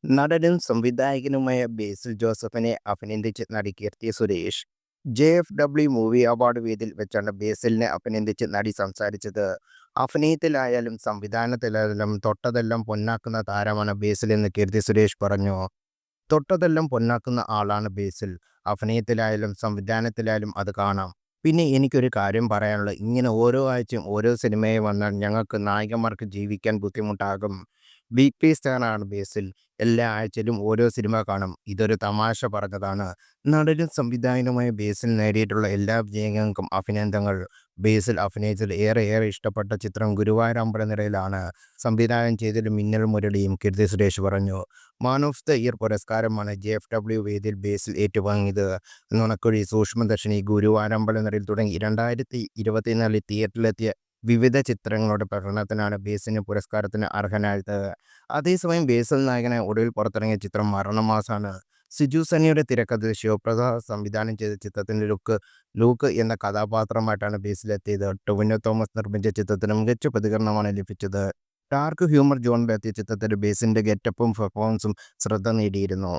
നടനും സംവിധായകനുമായ ബേസിൽ ജോസഫിനെ അഭിനന്ദിച്ച് നടി Keerthy Suresh JFW movie award വേദിയിൽ വെച്ചാണ് ബേസിലിനെ അഭിനന്ദിച്ച് നടി സംസാരിച്ചത്. അഭിനയത്തിലായാലും സംവിധാനത്തിലായാലും തൊട്ടതെല്ലാം പൊന്നാക്കുന്ന താരമാണ് ബേസിൽ എന്ന് കീർത്തി സുരേഷ് പറഞ്ഞു. തൊട്ടതെല്ലാം പൊന്നാക്കുന്ന ആളാണ് ബേസിൽ. അഭിനയത്തിലായാലും സംവിധാനത്തിലായാലും അത് കാണാം. പിന്നെ എനിക്കൊരു കാര്യം പറയാനുള്ളത്, ഇങ്ങനെ ഓരോ ആഴ്ചയും ഓരോ സിനിമയെ വന്നാൽ ഞങ്ങൾക്ക് നായകന്മാർക്ക് ജീവിക്കാൻ ബുദ്ധിമുട്ടാകും. വീക്ക്ലി സ്റ്റാറാണ് ബേസിൽ. എല്ലാ ആഴ്ചയിലും ഓരോ സിനിമ കാണും. ഇതൊരു തമാശ പറഞ്ഞതാണ്. നടനും സംവിധായകനുമായ ബേസിൽ നേടിയിട്ടുള്ള എല്ലാ വിജയങ്ങൾക്കും അഭിനന്ദനങ്ങൾ. ബേസിൽ അഭിനയിച്ചതിൽ ഏറെ ഇഷ്ടപ്പെട്ട ചിത്രം ഗുരുവായൂർ അമ്പലനിറയിലാണ്. സംവിധാനം ചെയ്തതിൽ മിന്നൽ മുരളിയും, കീർത്തി സുരേഷ് പറഞ്ഞു. മാൻ ഓഫ് ദ ഇയർ പുരസ്കാരമാണ് JFW വേദിയിൽ ബേസിൽ ഏറ്റുവാങ്ങിയത്. നുണക്കുഴി, സൂക്ഷ്മദർശിനി, ഗുരുവായൂരമ്പലനിറയിൽ തുടങ്ങി 2024 തിയേറ്ററിലെത്തിയ വിവിധ ചിത്രങ്ങളുടെ പ്രകടനത്തിനാണ് ബേസിന് പുരസ്കാരത്തിന് അർഹനായത്. അതേസമയം ബേസിൽ നായകനായി ഒടുവിൽ പുറത്തിറങ്ങിയ ചിത്രം മരണമാസാണ്. സിജു സണ്ണിയുടെ തിരക്കഥയിൽ ശിവപ്രസാദ് സംവിധാനം ചെയ്ത ചിത്രത്തിൽ ലൂക്ക് എന്ന കഥാപാത്രമായിട്ടാണ് ബേസിലെത്തിയത്. ടൊവിനോ തോമസ് നിർമ്മിച്ച ചിത്രത്തിന് മികച്ച പ്രതികരണമാണ് ലഭിച്ചത്. ഡാർക്ക് ഹ്യൂമർ ജോണിലെത്തിയ ചിത്രത്തിൽ ബേസിന്റെ ഗെറ്റപ്പും പെർഫോമൻസും ശ്രദ്ധ നേടിയിരുന്നു.